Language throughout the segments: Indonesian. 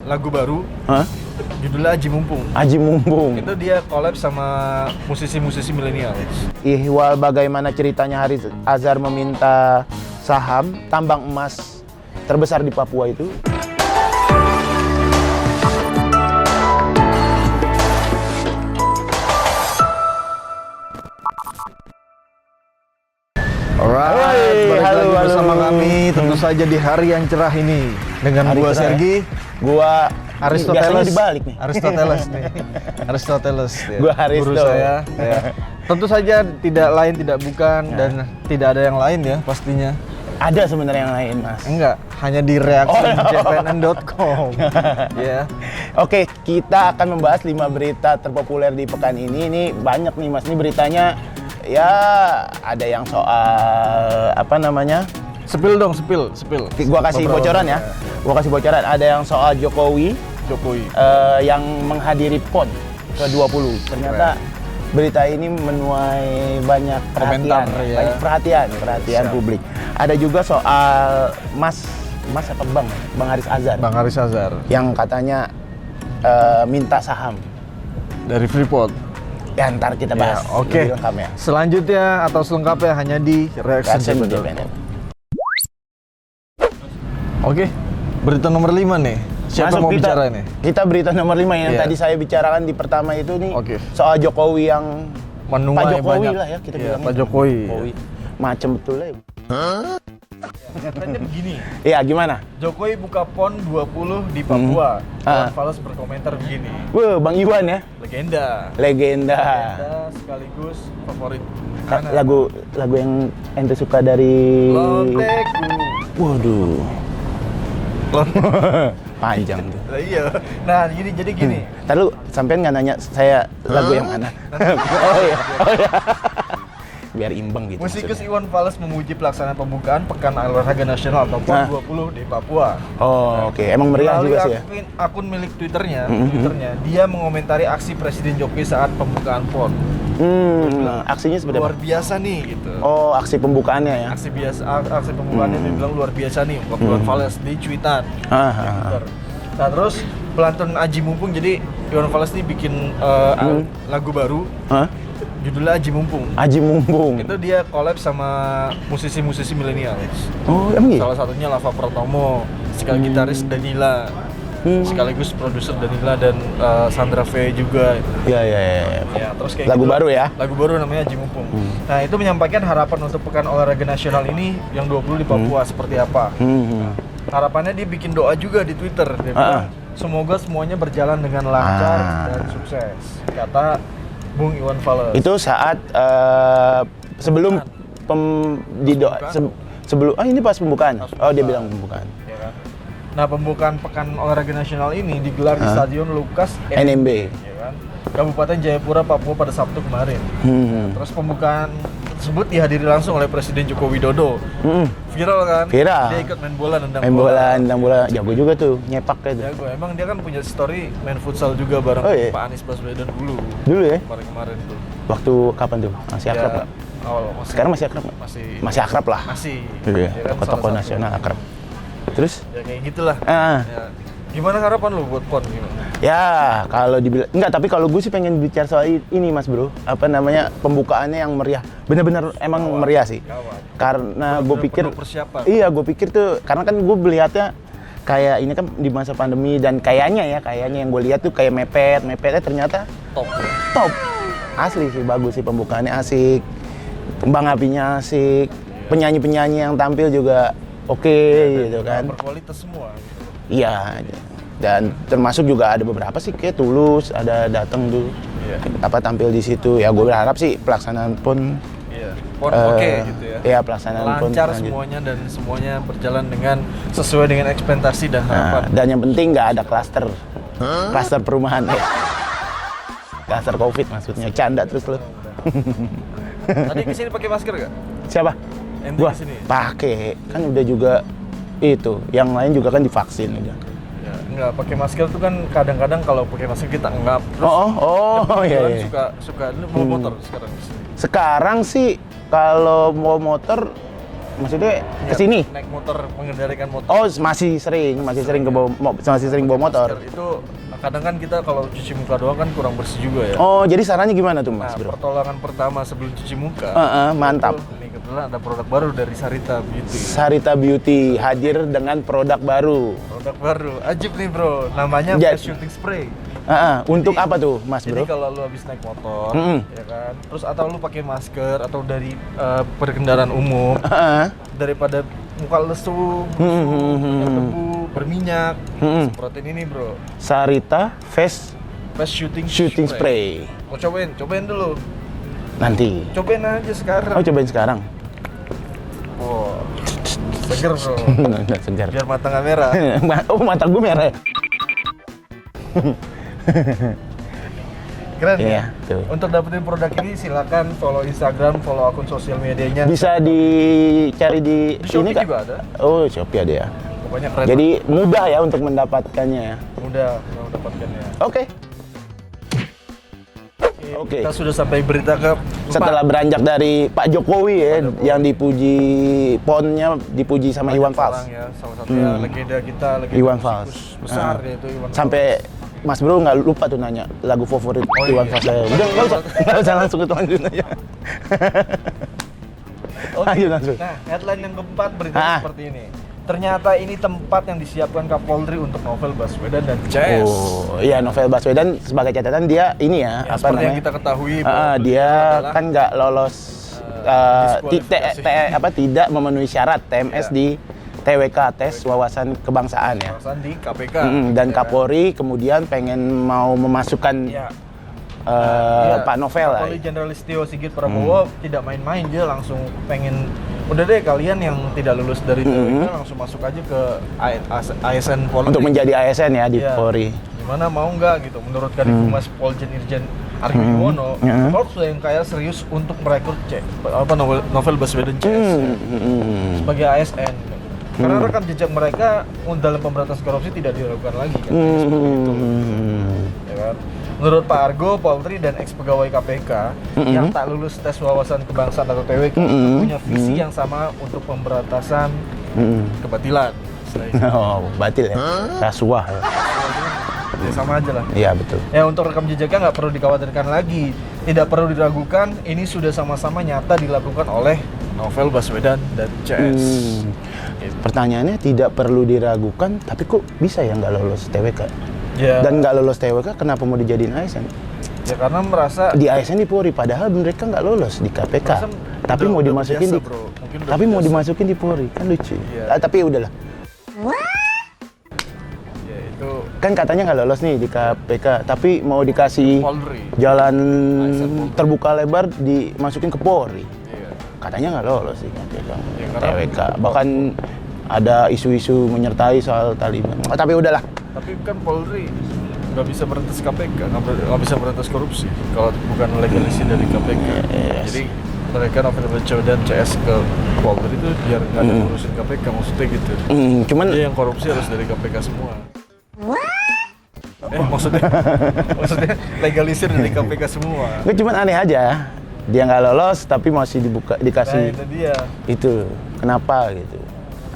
lagu baru. Hah? Judulnya Aji Mumpung. Aji Mumpung. Itu dia collab sama musisi-musisi milenial. Ihwal bagaimana ceritanya Haris Azhar meminta saham tambang emas terbesar di Papua itu. Alright, balik halo, lagi bersama halo. kami tentu saja di hari yang cerah ini dengan Hari gua cerah, Sergi, Gua Aristoteles. biasanya dibalik nih. Aristoteles nih. Aristoteles. Ya. Gua Aristo. Guru saya. Ya. Tentu saja tidak lain tidak bukan dan tidak ada yang lain ya pastinya. Ada sebenarnya yang lain, Mas. Enggak, hanya di reaksi.jpnn.com. Ya. Oke, kita akan membahas 5 berita terpopuler di pekan ini. Ini banyak nih, Mas. Ini beritanya ya ada yang soal apa namanya? Spill dong, spill. Gua kasih Beberapa bocoran ya. Gua kasih bocoran. Ada yang soal Jokowi yang menghadiri PON ke-20. Ternyata berita ini menuai banyak perhatian, Komentar, ya. banyak perhatian Siap. publik. Ada juga soal Mas apa Bang Haris Azhar Bang Haris Azhar yang katanya minta saham. dari Freeport. Ya ntar kita bahas. Oke. lebih lengkap ya. Selanjutnya atau selengkapnya hanya di Reaction reaksi.jpnn. JPNN. Oke, berita nomor 5 nih. Siapa Masuk mau kita, bicara ini? Kita berita nomor 5 yang Iya. tadi saya bicarakan di pertama itu nih. Oke. Soal Jokowi yang Menuai Pak Jokowi banyak. lah ya kita Iya, bilangnya. Pak Jokowi. Macem betul ya. Katanya begini, Iya, gimana? Jokowi buka PON 20 di Papua. Iwan Fals berkomentar begini. Wah, Bang Iwan ya. Legenda Legenda. sekaligus favorit. Lagu yang ente suka dari Lonteku. Waduh, panjang tuh. Lah iya. Nah, jadi gini. Ntar lu sampean nggak nanya saya lagu yang mana? Oh iya. Biar imbang gitu. Musikus maksudnya. Iwan Fals memuji pelaksanaan pembukaan Pekan Olahraga Nasional atau PON 20 di Papua. Oh, oke. Emang meriah Melalui juga sih ya. akun milik Twitternya, dia mengomentari aksi Presiden Jokowi saat pembukaan PON. Aksinya seperti Luar apa? biasa nih gitu. Oh, aksi pembukaannya ya. Aksi pembukaannya dia bilang luar biasa nih buat Iwan Fals di cuitan. Twitter. Nah, terus pelantun Aji Mumpung, jadi Iwan Fals nih bikin lagu baru. Hah? Judulnya Aji Mumpung. Aji Mumpung. Itu dia collab sama musisi-musisi milenial. Oh, emang gitu? Salah satunya Lava Pratomo, sekaligus gitaris Danila, sekaligus produser Danila dan Sandra V juga. Iya. Ya, terus kayak Lagu gitu. baru ya? Lagu baru namanya Aji Mumpung. Nah, itu menyampaikan harapan untuk Pekan Olahraga Nasional ini yang 20 di Papua seperti apa. Harapannya dia bikin doa juga di Twitter. Dia bilang, semoga semuanya berjalan dengan lancar dan sukses. Kata Bung Iwan Fals. Itu saat sebelum sebelum ini pas pembukaan. Oh, dia bilang pembukaan. Ya kan? Nah, pembukaan Pekan Olahraga Nasional ini digelar di Stadion Lukas NMB. ya kan? Kabupaten Jayapura, Papua pada Sabtu kemarin. Nah, terus pembukaan tersebut dihadiri langsung oleh Presiden Joko Widodo. Viral kan? Viral. Dia ikut main bola, nendang Nendang bola, jago juga tuh, nyepak kayak Ya, gue emang dia kan punya story main futsal juga bareng Oh, iya? Pak Anies Baswedan dulu. Dulu ya? Kemarin tuh. Waktu kapan tuh? Masih akrab Ya, nggak? Sekarang masih akrab nggak? Masih akrab lah. Masih. Iya, Ya kan, tokoh-tokoh salah satu. nasional akrab. Terus? Ya kayak gitulah. Ah. Ya. Gimana harapan lu buat PON gimana? Ya, kalau dibilang enggak, tapi kalau gue sih pengen bicara soal ini, Mas Bro. Apa namanya? Pembukaannya yang meriah. Bener-bener emang meriah sih. Gawat. Karena gue pikir Penuh persiapan. Iya, gue pikir tuh karena kan gue melihatnya kayak ini kan di masa pandemi dan kayaknya yang gue lihat tuh kayak mepetnya ternyata Top ya. top. Asli sih, bagus sih pembukaannya, asik. Kembang apinya asik. Penyanyi-penyanyi yang tampil juga oke gitu kan. Berkualitas semua gitu. Iya, dan termasuk juga ada beberapa sih kayak Tulus ada datang tuh, tampil di situ. Ya gue berharap sih pelaksanaan PON, PON oke gitu ya. Iya, pelaksanaan PON Lancar selanjutnya. semuanya dan semuanya berjalan dengan sesuai dengan ekspektasi dan harapan. Dan yang penting nggak ada klaster perumahan ya. Klaster COVID maksudnya, canda terus lo. Tadi kesini pakai masker gak? Siapa? Ente Gua kesini? pakai, kan udah juga itu, yang lain juga kan divaksin udah. Ya, enggak pakai masker tuh kan kadang-kadang kalau pakai masker kita enggak. Terus Iya. suka lu mau motor sekarang di sini. Sekarang sih kalau mau motor maksudnya Ya, kesini? naik motor, mengendalikan motor. Oh, masih sering bawa motor. Masker itu kadang kan kita kalau cuci muka doang kan kurang bersih juga ya. Oh, jadi sarannya gimana tuh, Nah, Mas Bro? pertolongan pertama sebelum cuci muka. Mantap. Itu, nih kebetulan ada produk baru dari Sarita Beauty. Sarita Beauty hadir dengan produk baru. Produk baru, ajib nih bro. Namanya Ja- face shooting spray. Untuk apa tuh, Mas Jadi Bro? kalau lu habis naik motor, Mm-mm. ya kan, terus atau lu pakai masker atau dari perkendaraan umum, daripada muka lesu, banyak debu, berminyak, semprotin ini bro. Sarita Face Face shooting Spray. Mau cobain dulu. Nanti. Cobain aja sekarang. Oh, cobain sekarang. Wow, seger bro. Nggak segar. Biar mata nggak merah. Oh, mata gue merah ya? Keren Iya, ya? tuh. Untuk dapetin produk ini silakan follow Instagram, follow akun sosial medianya. Bisa dicari di Di Shopee Kak? juga ada. Oh, Shopee ada ya. Pokoknya keren. Jadi mudah ya untuk mendapatkannya ya. mudah mendapatkannya. Oke. Oke. Kita sudah sampai berita ke Setelah beranjak dari Pak Jokowi ya, yang dipuji ponnya dipuji sama Iwan Fals. Ya, salah satunya legenda kita, legenda Iwan musikus Fals. besar yaitu Iwan Sampai Mas Bro nggak lupa tuh nanya lagu favorit Iwan iya. Fals saya. Udah nggak usah langsung ke lanjut aja. Fals. Lanjut langsung. Nah, headline yang keempat berita seperti ini. Ternyata ini tempat yang disiapkan Kapolri untuk Novel Baswedan dan CS. Oh, iya Novel Baswedan sebagai catatan dia ini ya, Ya, apa seperti yang namanya? kita ketahui bahwa Dia adalah kan nggak lolos diskualifikasi. tidak memenuhi syarat TMS Iya. di TWK tes wawasan kebangsaan ya. Kawasan di KPK. Dan Ya. Kapolri kemudian pengen mau memasukkan Ya. Pak Novel lah. Kapolri Jenderal Listio Sigit Prabowo tidak main-main, dia langsung pengen udah deh kalian yang tidak lulus dari TWK langsung masuk aja ke ASN Polri. Untuk menjadi ASN ya di Iya. Polri. Gimana mau nggak gitu menurut Kadifhumas Poljen Irjen Argo Yuwono, Polri yang kaya serius untuk merekrut Novel Baswedan CS sebagai ASN. Karena rekam jejak mereka dalam pemberantasan korupsi tidak dilakukan lagi kan. Seperti itu. Ya kan? Menurut Pak Argo, Polri dan ex-pegawai KPK yang tak lulus tes wawasan kebangsaan atau TWK punya visi yang sama untuk pemberantasan kebatilan. Oh, batil ya. Rasuah ya. Ya sama aja lah. Iya, betul. Ya untuk rekam jejaknya nggak perlu dikhawatirkan lagi, tidak perlu diragukan, ini sudah sama-sama nyata dilakukan oleh Novel Baswedan dan CS. Pertanyaannya tidak perlu diragukan, tapi kok bisa ya nggak lolos TWK? Ya, Dan nggak lolos TWK, kenapa mau dijadiin ASN? ya karena merasa Di ASN di Polri, padahal mereka nggak lolos di KPK. Merasa Tapi udah- mau udah dimasukin biasa, di, bro. Mungkin udah tapi mau biasa. dimasukin di Polri, kan lucu. Iya. Tapi udahlah. ya itu Kan katanya nggak lolos nih di KPK, tapi mau dikasih Polri. jalan ASN Polri. terbuka lebar dimasukin ke Polri. Iya. Katanya nggak lolos sih KPK, Ya, karena- TWK. Bahkan ada isu-isu menyertai soal Taliban. Oh, tapi udahlah. Tapi kan Polri nggak bisa berantas KPK, nggak bisa berantas korupsi kalau bukan legalisasi dari KPK. Yes. Jadi mereka Novel Baswedan CS ke Polri itu biar nggak ada ngurusin KPK, maksudnya gitu. Cuman Jadi yang korupsi harus dari KPK semua. Maksudnya legalisir dari KPK semua. gue cuman aneh aja. Dia nggak lolos tapi masih Nah dikasih itu dia. itu. Kenapa gitu?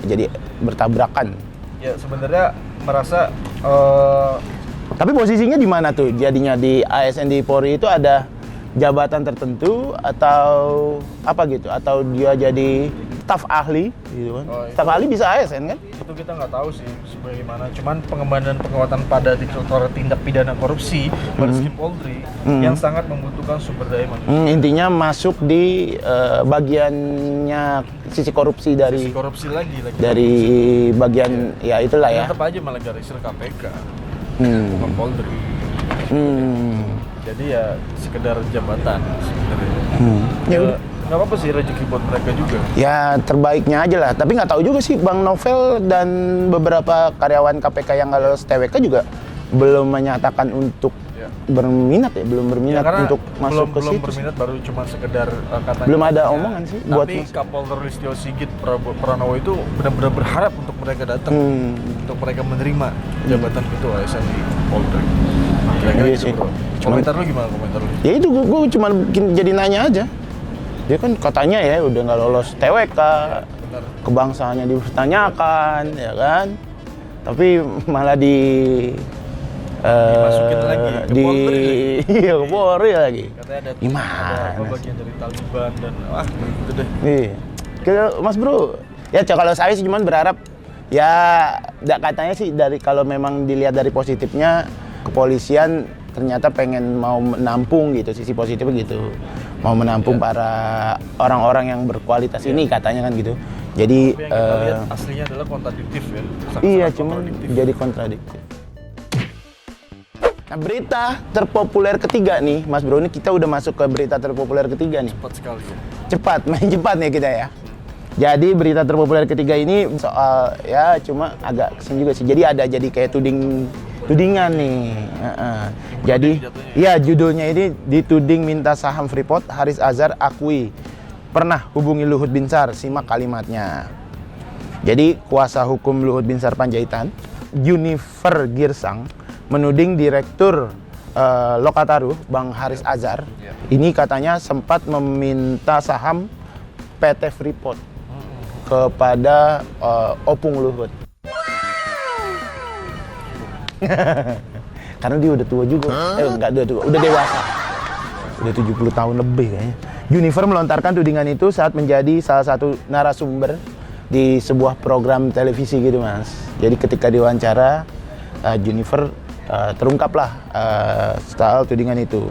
Jadi bertabrakan. Ya sebenarnya merasa Tapi posisinya di mana tuh? Jadinya di ASN di Polri itu ada jabatan tertentu atau apa gitu? Atau dia jadi staf ahli gitu kan? Oh, itu- Staf ahli bisa ASN kan? itu kita nggak tahu sih sebagaimana. Cuman pengembangan penguatan pada Direktorat Tindak Pidana Korupsi Bareskrim Polri yang sangat membutuhkan sumber daya manusia. Intinya masuk di bagiannya sisi korupsi dari Sisi korupsi lagi. bagian ya itulah ya. Tetap aja melegalisir KPK, Hmm. bukan Polri. Hmm. Jadi ya sekedar jabatan sebenarnya. Ya Ya, udah. nggak apa-apa sih rezeki buat mereka juga. Ya terbaiknya aja lah. Tapi nggak tahu juga sih Bang Novel dan beberapa karyawan KPK yang nggak lolos TWK juga belum menyatakan untuk Ya. berminat ya, belum berminat karena untuk masuk ke belum situ. berminat baru cuma sekedar katanya. Belum ada Ya, omongan sih buat Tapi masuk. Kapolri Listio Sigit Pranowo itu benar-benar berharap untuk mereka datang, untuk mereka menerima jabatan itu ASN di Polri. Kira-kira Iya gitu, sih. bro. Komentar lu gimana komentar lu? Ya itu gue cuma bikin jadi nanya aja. Dia kan katanya ya udah nggak lolos TWK, benar. Kebangsaannya dipertanyakan, ya kan? Tapi malah Dimasukin lagi ke di Polri. iya ke Polri lagi. Katanya ada Gimana bagian dari Taliban dan gitu deh. Iya. Mas Bro, ya kalau saya sih cuman berharap ya katanya sih kalau memang dilihat dari positifnya kepolisian ternyata pengen mau menampung gitu, sisi positifnya gitu. Mau menampung para orang-orang yang berkualitas ini katanya kan gitu. Jadi tapi yang kita lihat aslinya adalah kontradiktif ya. Iya, cuman jadi kontradiktif. Nah, berita terpopuler ketiga nih, Mas Bro, ini kita udah masuk ke berita terpopuler ketiga nih. Cepat sekali ya. Cepat, main cepat nih kita ya. Jadi berita terpopuler ketiga ini soal ya cuma agak kesini juga sih. Jadi kayak tudingan nih. Jadi ya judulnya ini dituding minta saham Freeport, Haris Azhar akui pernah hubungi Luhut Binsar, simak kalimatnya. Jadi kuasa hukum Luhut Binsar Panjaitan, Junifer Girsang, menuding Direktur Lokataru, Bang Haris Azhar, ini katanya sempat meminta saham PT Freeport kepada Opung Luhut. Karena dia udah tua juga. Udah dewasa. Udah 70 tahun lebih kayaknya. Junifer melontarkan tudingan itu saat menjadi salah satu narasumber di sebuah program televisi gitu, Mas. Jadi ketika diwawancara, Junifer terungkaplah soal tudingan itu.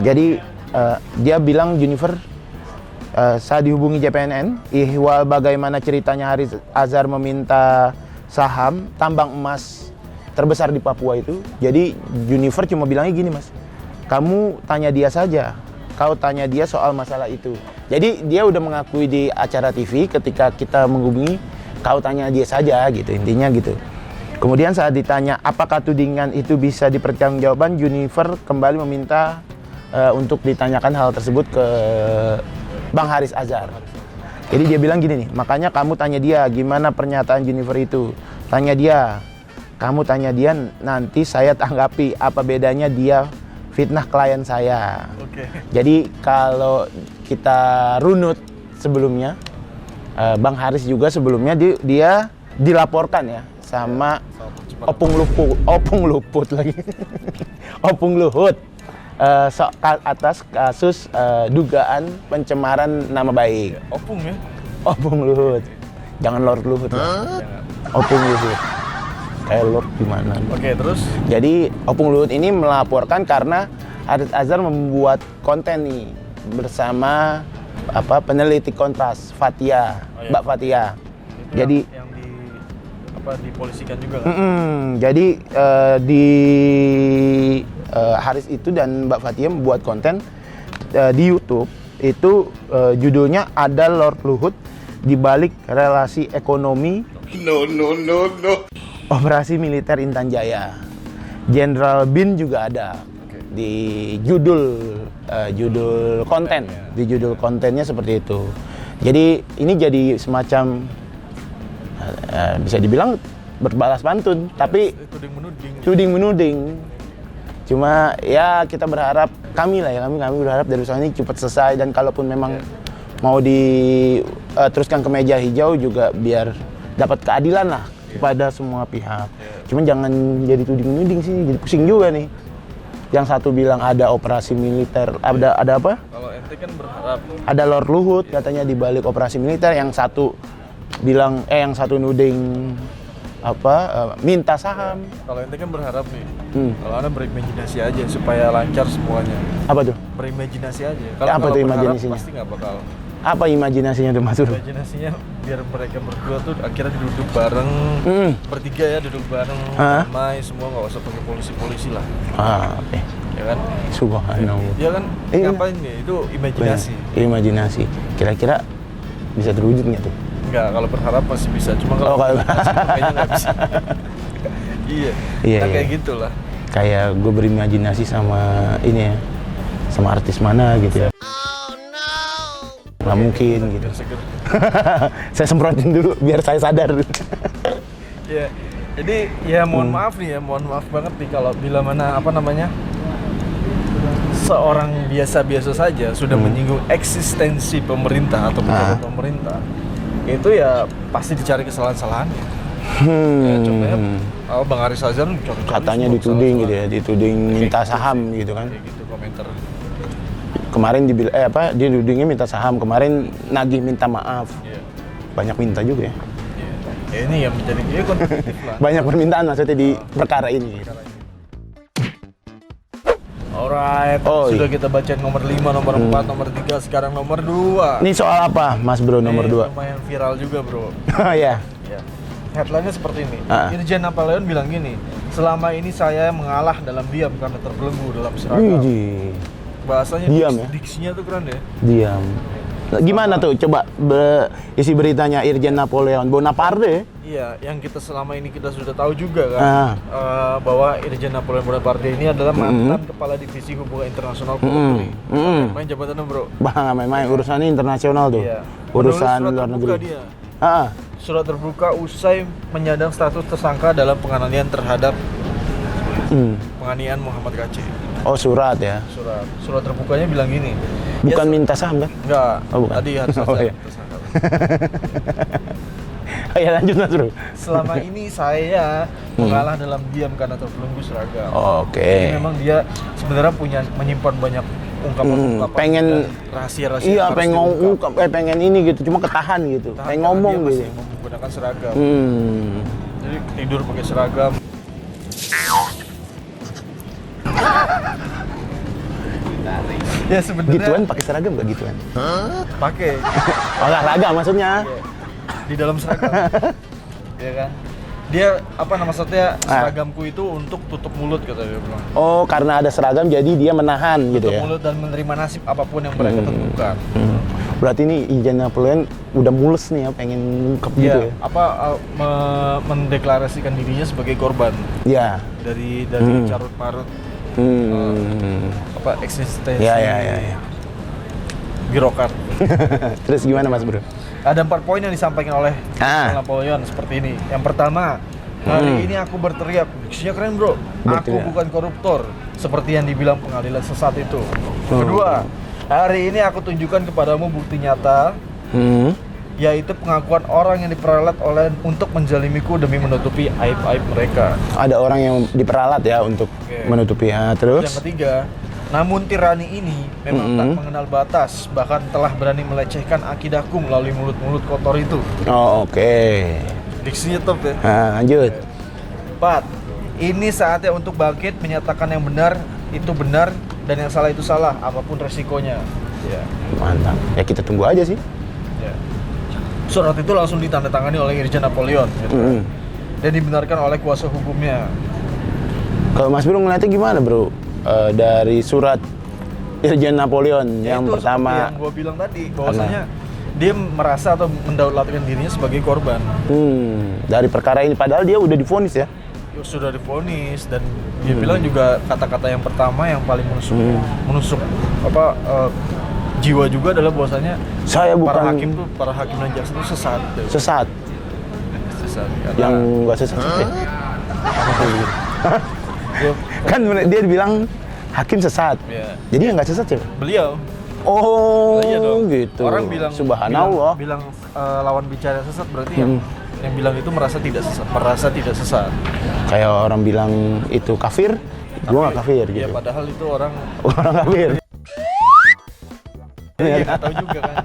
Jadi dia bilang Junifer saat dihubungi JPNN, ihwal bagaimana ceritanya Haris Azhar meminta saham tambang emas terbesar di Papua itu. Jadi Junifer cuma bilangnya gini, Mas, kamu tanya dia saja, kau tanya dia soal masalah itu. Jadi dia udah mengakui di acara TV ketika kita menghubungi, kau tanya dia saja gitu, intinya gitu. Kemudian saat ditanya apakah tudingan itu bisa dipertanggungjawabkan, Junifer kembali meminta untuk ditanyakan hal tersebut ke Bang Haris Azhar. Jadi dia bilang gini nih, makanya kamu tanya dia gimana pernyataan Junifer itu. Tanya dia, kamu tanya dia, nanti saya tanggapi apa bedanya dia fitnah klien saya. Oke. Jadi kalau kita runut sebelumnya, Bang Haris juga sebelumnya dia dilaporkan ya sama Opung Luhut lagi. Opung Luhut atas kasus dugaan pencemaran nama baik. Opung ya? Opung Luhut. Jangan Lord Luhut. Opung Luhut. Kayak Lord gimana? Oke, terus? Jadi Opung Luhut ini melaporkan karena Haris Azhar membuat konten nih bersama peneliti Kontras Fathia, Mbak Fathia. Itu jadi yang dipolisikan juga kan? Jadi Haris itu dan Mbak Fathia membuat konten di YouTube itu judulnya ada Lord Luhut di balik relasi ekonomi Operasi Militer Intan Jaya. Jenderal Bin juga ada di judul konten, di judul kontennya seperti itu. Jadi ini jadi semacam bisa dibilang berbalas pantun, tapi tuding menuding. Cuma ya kita berharap kami berharap dari usaha ini cepat selesai, dan kalaupun memang mau diteruskan ke meja hijau juga biar dapat keadilan lah kepada semua pihak. Cuman jangan jadi tuding menuding sih, jadi pusing juga nih. Yang satu bilang ada operasi militer, ada apa? Kalau ente kan berharap ada Lord Luhut katanya di balik operasi militer, yang satu bilang yang satu nuding minta saham. Kalau ente kan berharap nih, kalau anda berimajinasi aja supaya lancar semuanya. Apa tuh? Berimajinasi aja. Apa tuh berharap imajinasinya? pasti nggak bakal. Apa imajinasinya tuh, Mas? Imajinasinya biar mereka berdua tuh akhirnya duduk bareng, bertiga ya, duduk bareng, damai, semua nggak usah pakai polisi lah. Oke. Ya kan? Subhanallah. Ya kan? Ngapain nih? Itu imajinasi. Imajinasi. Kira-kira bisa terwujud nggak tuh? Enggak, kalau berharap pasti bisa. Cuma kalau kayaknya nggak bisa. Iya. Kayak gitulah. Kayak gue berimajinasi sama ini ya, sama artis mana gitu ya. Nggak mungkin gitu. Saya semprotin dulu biar saya sadar. Ya, jadi ya mohon maaf banget nih kalau bila mana seorang biasa-biasa saja sudah menyinggung eksistensi pemerintah atau pejabat pemerintah, itu ya pasti dicari kesalahan-kesalahannya. Ya, contohnya Bang Aris Azhar katanya dituding gitu ya, dituding minta saham gitu kan. Kayak gitu komentar. Kemarin dia ditudingnya minta saham, kemarin nagih minta maaf. Iya. Banyak minta juga ya. Ya ini yang menjadi kontradiktif lah. Banyak permintaan maksudnya di perkara ini. Alright, sudah kita bacain nomor 5, nomor 4, nomor 3, sekarang nomor 2. Ini soal apa, Mas Bro, nomor 2? Lumayan viral juga, Bro. Oh ya. Ya. Headline-nya seperti ini. Irjen Napoleon bilang gini, selama ini saya mengalah dalam diam karena terbelenggu dalam seragam. Bahasanya diam ya? Diksinya tuh keren ya. Diam. Gimana tuh? Coba isi beritanya Irjen Napoleon Bonaparte. Iya, yang kita selama ini kita sudah tahu juga kan, bahwa Irjen Napoleon Bonaparte ini adalah mantan kepala divisi hubungan internasional Polri. Main jabatannya, Bro. Bang, main urusannya internasional tuh. Iya. Urusan luar negeri. Dia. Ah. Surat terbuka usai menyandang status tersangka dalam penganiayaan terhadap penganiayaan Muhammad Kc. Oh, surat ya. Surat terbukanya bilang gini. Bukan minta saham kan? Enggak. Oh, bukan. Tadi harus iya. Ya lanjut Mas Bro. Selama ini saya mengalah dalam diam karena terbelenggu seragam. Oke. Jadi memang dia sebenarnya menyimpan banyak ungkapan-ungkapan pengen rahasia-rahasia. Iya, pengen ini gitu, cuma ketahan gitu. Pengen ngomong dia gitu. Masih menggunakan seragam. Jadi tidur pakai seragam. Ya sebenarnya Gituan pakai seragam nggak gituan? pakai Olahraga maksudnya. di dalam seragam. Ya kan? Dia maksudnya seragamku itu untuk tutup mulut kata dia bilang. Oh, karena ada seragam jadi dia menahan gitu ya. Tutup mulut dan menerima nasib apapun yang mereka tentukan. Berarti ini Irjen Napoleon udah mules nih ya, pengen ngungkep gitu ya. Mendeklarasikan dirinya sebagai korban. Iya. Dari carut marut eksistensi. Ya. Birokrat. Terus gimana Mas Bro? Ada 4 poin yang disampaikan oleh Napoleon seperti ini. Yang pertama, hari ini aku berteriak, diksinya keren Bro, aku bukan koruptor seperti yang dibilang pengadilan sesat itu. Kedua, hari ini aku tunjukkan kepadamu bukti nyata, yaitu pengakuan orang yang diperalat untuk menjalimiku demi menutupi aib-aib mereka. Ada orang yang diperalat ya untuk menutupi. Terus? Yang ketiga, namun tirani ini memang tak mengenal batas, bahkan telah berani melecehkan akidahku melalui mulut-mulut kotor itu. Oh, oke. Diksinya top ya. Lanjut. 4. Ini saatnya untuk bangkit, menyatakan yang benar itu benar dan yang salah itu salah, apapun resikonya. Ya. Mantap. Ya kita tunggu aja sih. Ya. Surat itu langsung ditandatangani oleh Irjen Napoleon gitu. Dan dibenarkan oleh kuasa hukumnya. Kalau Mas Bro ngeliatnya gimana Bro? Dari surat Irjen Napoleon ya, yang itu pertama yang gue bilang tadi bahwasanya dia merasa atau mendaulatkan dirinya sebagai korban dari perkara ini, padahal dia udah divonis ya. Sudah divonis dan dia bilang juga kata-kata yang pertama yang paling menusuk jiwa juga adalah bahwasanya para hakim dan jaksa itu sesat. Yang nggak sesat ya? Kan dia bilang hakim sesat. Jadi yang nggak sesat siapa? Beliau. Oh, iya dong. Gitu. Orang bilang Subhanallah. Bilang lawan bicara sesat berarti yang bilang itu merasa tidak sesat. Kayak orang bilang itu kafir, gua nggak kafir gitu. Ya padahal itu orang kafir. Iya, nggak tahu juga kan.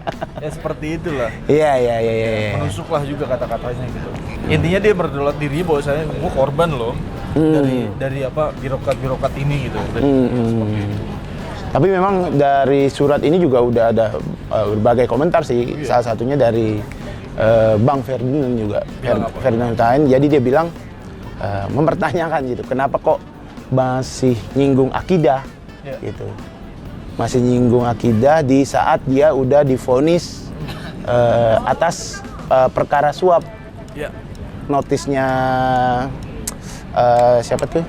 Ya seperti itulah. Iya. Menusuklah juga kata-katanya gitu. Intinya dia berdaulat diri bahwa saya korban loh. Dari birokrat ini gitu. Seperti itu. Tapi memang dari surat ini juga udah ada berbagai komentar sih. Salah satunya dari Bang Ferdinand juga, Ferdinand Hutain. Jadi dia bilang mempertanyakan gitu, kenapa kok masih nyinggung akidah gitu. Masih nyinggung akidah di saat dia udah divonis atas perkara suap. Notisnya siapa tuh?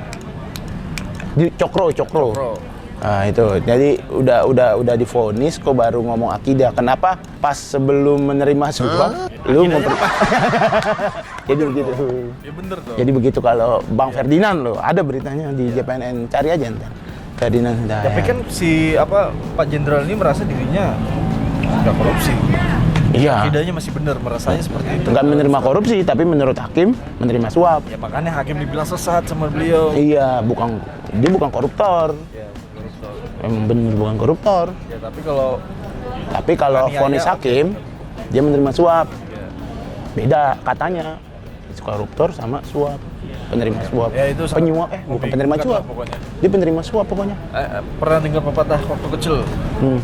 Cokro. Nah, itu. Jadi udah divonis kok baru ngomong akidah. Kenapa pas sebelum menerima suap lu Jadi begitu. Ya bener tuh. Jadi begitu kalau Bang Ferdinand loh, ada beritanya di JPNN, cari aja ntar. Ferdinand. Tapi kan si Pak Jenderal ini merasa dirinya nggak korupsi. Iya. Akidahnya masih benar, merasanya seperti itu. Nggak menerima korupsi, tapi menurut hakim menerima suap. Ya makanya hakim dibilang sesat sama beliau. Iya, dia bukan koruptor. Ya, koruptor. Emang bener bukan koruptor. Ya tapi kalau Tapi vonis hakim, dia menerima suap. ya, Beda katanya. Koruptor sama suap. Penerima suap. Ya, itu Penyuap, bukan penerima membingungkan suap. lah pokoknya. Dia penerima suap pokoknya. Pernah dengar pepatah waktu kecil? Hmm.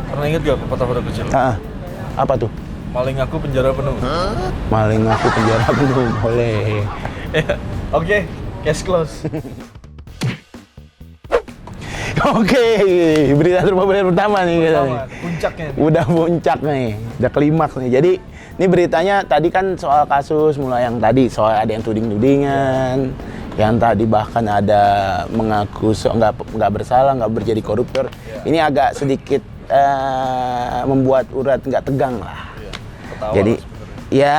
Pernah ingat gak pepatah waktu kecil? Apa tuh? Maling aku penjara penuh. Maling aku penjara penuh. Boleh. Ya, Oke, case close. Oke, berita terpopuler pertama nih kita nih. Puncaknya. Udah puncak nih, udah klimaks nih. Jadi ini beritanya tadi kan soal kasus, mulai yang tadi soal ada yang tuding-tudingan, yang tadi bahkan ada mengaku nggak bersalah, nggak berjadi koruptor. Ini agak sedikit membuat urat nggak tegang lah. Ketawa Jadi sebenarnya. ya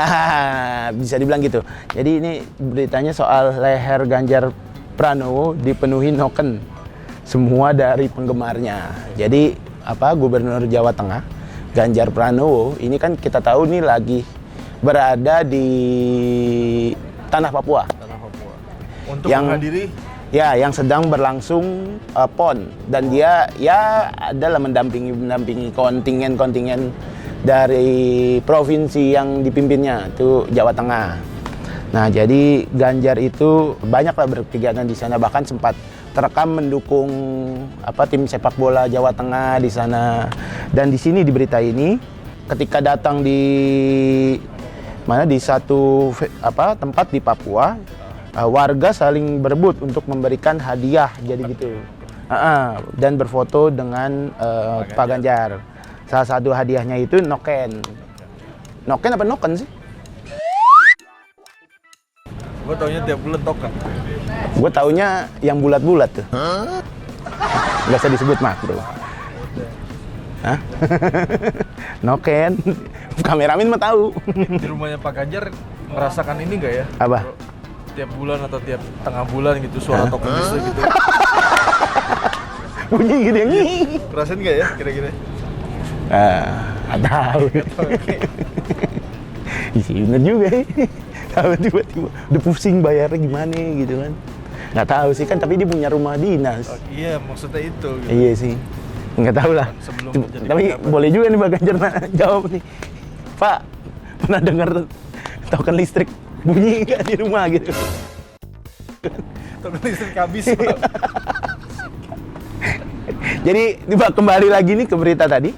bisa dibilang gitu. Jadi ini beritanya soal leher Ganjar Pranowo dipenuhi noken semua dari penggemarnya. Jadi Gubernur Jawa Tengah Ganjar Pranowo ini kan kita tahu nih lagi berada di tanah Papua. Tanah Papua. Untuk Yang- menghadiri Ya, yang sedang berlangsung PON dan dia ya adalah mendampingi kontingen-kontingen dari provinsi yang dipimpinnya itu Jawa Tengah. Nah, jadi Ganjar itu banyaklah berkegiatan di sana, bahkan sempat terekam mendukung tim sepak bola Jawa Tengah di sana. Dan di sini di berita ini ketika datang di satu tempat di Papua, warga saling berebut untuk memberikan hadiah jadi gitu. Dan berfoto dengan Pak Ganjar. Salah satu hadiahnya itu noken. Noken apa noken sih? gue taunya tiap bulan token. Gue taunya yang bulat-bulat tuh. Nggak usah disebut makro. Hah? Noken. Kameramen mah tahu. Di rumahnya Pak Ganjar merasakan ini nggak ya? Apa? Tiap bulan atau tiap tengah bulan gitu suara token listrik gitu. Bunyi gitu yang Ngerasain nggak ya kira-kira? nggak tahu. Isi bener juga ya. Tahu tiba-tiba udah pusing bayarnya gimana gitu kan. Nggak tahu sih kan, tapi dia punya rumah dinas. Oh, iya maksudnya itu. Gitu. Iya sih. Nggak tahu lah. Sebelum jadi Tapi pejabat. boleh juga nih Pak Ganjar jawab nih. Pak, pernah dengar token listrik bunyi nggak di rumah gitu? Token listrik habis. Pak. Jadi kembali lagi nih ke berita tadi.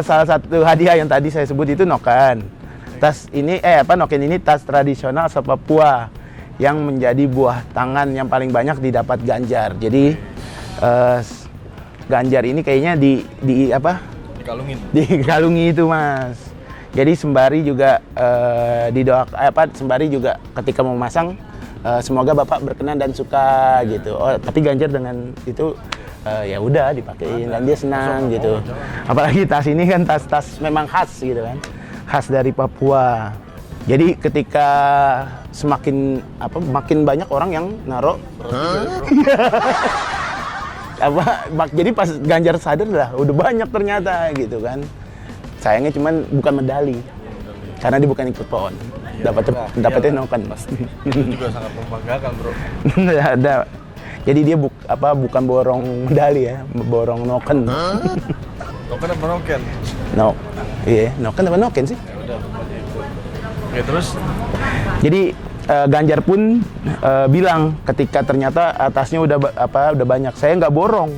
Salah satu hadiah yang tadi saya sebut itu noken. Tas ini noken ini tas tradisional asal Papua yang menjadi buah tangan yang paling banyak didapat Ganjar. Jadi Ganjar ini kayaknya Dikalungin. dikalungi itu Mas. Jadi sembari juga sembari juga ketika mau masang semoga Bapak berkenan dan suka gitu. Oh, tapi Ganjar dengan itu ya udah dipakein dan dia senang gitu. Apalagi tas ini kan tas memang khas gitu kan. Khas dari Papua. Jadi ketika makin banyak orang yang naruh jadi pas Ganjar sadar lah udah banyak ternyata gitu kan. Sayangnya cuman bukan medali. Karena dia bukan ikut PON. Dapatnya noken. Itu juga sangat membanggakan, Bro. Ada. Jadi dia bukan borong medali ya, borong noken. Token apa noken? Iya, noken apa noken sih? Ya udah pokoknya itu. Oke, terus Jadi Ganjar pun bilang ketika ternyata tasnya udah banyak, saya nggak borong.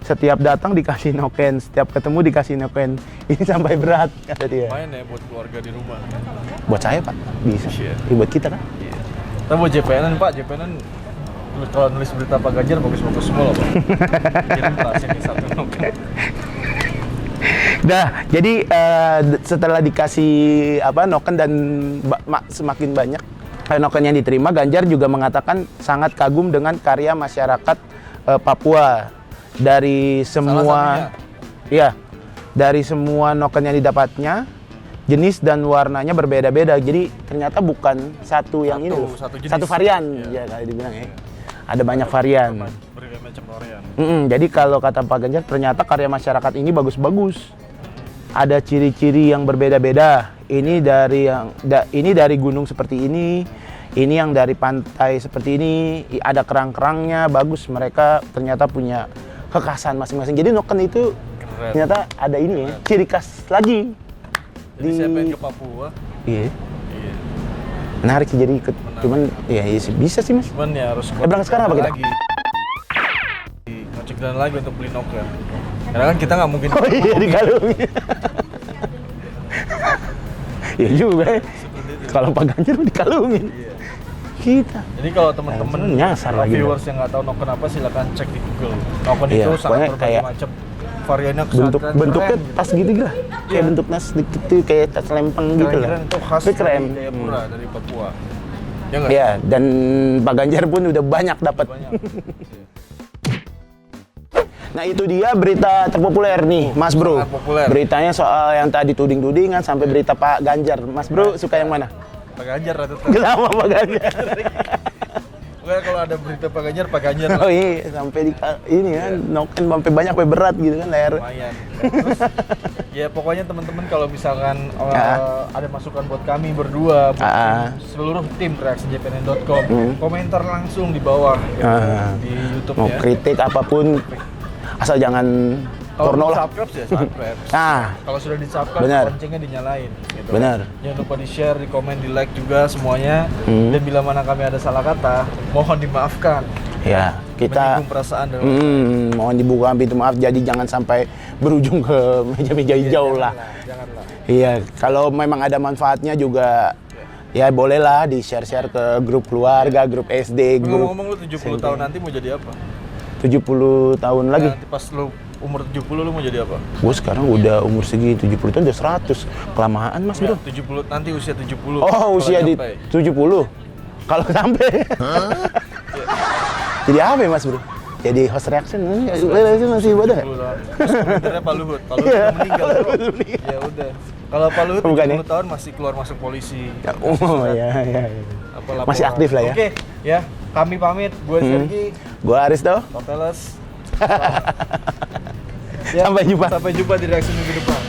Setiap datang dikasih noken, setiap ketemu dikasih noken. Ini sampai berat kata dia. main ya buat keluarga di rumah. Buat saya Pak, bisa. Iya. Buat kita kan. Iya. Kita buat JPN Pak, JPN kalau nulis berita Pak Ganjar bagus-bagus semua loh Pak. Kirim tas ini satu noken. Nah, jadi setelah dikasih noken dan semakin banyak noken yang diterima, Ganjar juga mengatakan sangat kagum dengan karya masyarakat Papua dari semua, dari semua noken yang didapatnya, jenis dan warnanya berbeda-beda. Jadi ternyata bukan satu yang ini loh, satu jenis. satu varian, ya kayak dibilang ya. Ada banyak varian. Berbagai macam varian. Jadi kalau kata Pak Ganjar ternyata karya masyarakat ini bagus-bagus. ada ciri-ciri yang berbeda-beda. Ini dari gunung seperti ini yang dari pantai seperti ini, ada kerang-kerangnya bagus. Mereka ternyata punya kekhasan masing-masing. Jadi Noken itu ternyata ada ini ya, ciri khas lagi. Jadi saya pengen ke Papua. Iya. Menarik sih jadi ikut. Cuman ya bisa sih Mas. Cuman ya harus berangkat sekarang apa kita? lagi. Ngecek dan lagi untuk beli Noken. Karena kan kita nggak mungkin. Oh iya dikalungin. Iya juga ya. Kalau Pak Ganjar dikalungin. Iya. Kita. Jadi kalau teman-teman nyasar lagi. viewers yang nggak tahu Noken apa, silakan cek di Google. Noken Iya, itu sangat pokoknya berbagai kayak macam variannya, bentuknya keren, tas gitu lah. Kayak Iya. bentuk tas gitu, kayak tas lempeng gitu lah. Keren itu khas Tapi keren. dari Jayapura, dari Papua. Ya nggak? Iya, dan Pak Ganjar pun udah banyak dapat. Banyak. Nah itu dia berita terpopuler nih, Mas Bro. sangat populer. Beritanya soal yang tadi tuding-tudingan sampai berita Pak Ganjar. Mas Bro suka yang mana? Pak Ganjar atau Kenapa Pak Ganjar? Pokoknya kalau ada berita Pak Ganjar Oh lah. iya, sampai di ini kan, Noken sampai banyak, sampai berat gitu kan layar. Lumayan. Terus, ya pokoknya teman-teman kalau misalkan ada masukan buat kami berdua, buat seluruh tim reactionjpn.com, komentar langsung di bawah di YouTube Mau ya. kritik apapun, asal jangan Kalau porno di lah. subscribe ya subscribe. Kalau sudah di subscribe, Benar. loncengnya dinyalain. Gitu. Benar. Jangan lupa di share, di komen, di like juga semuanya. Dan bila mana kami ada salah kata, mohon dimaafkan. Ya, kita Menyinggung perasaan dan mohon dibuka pintu maaf, jadi jangan sampai berujung ke meja-meja hijau lah. Janganlah. Iya, kalau memang ada manfaatnya juga ya bolehlah di share-share ke grup keluarga, grup SD, grup Ngomong-ngomong lu 70 tahun nanti mau jadi apa? 70 tahun lagi. Nanti pas lu umur 70 lu mau jadi apa? Gue sekarang udah umur segini, 70 tahun udah 100. Kelamaan Mas Bro. 70 nanti usia 70. Oh, kalau usia di nyampe. 70. Kalau sampai. Jadi apa ya Mas Bro? Jadi host reaction masih ibadah. 70 tahun. Sebenarnya Pak Luhut. Pak Luhut udah meninggal. Bro. Ya udah. Kalau Pak Luhut Bukan 70 tahun masih keluar masuk polisi. Oh ya. Apa laporan. Masih aktif lah ya. Oke, ya. Kami pamit. Gue Sergi, Gue Aristo. Toteles. Sampai jumpa. Sampai jumpa di reaksi minggu depan.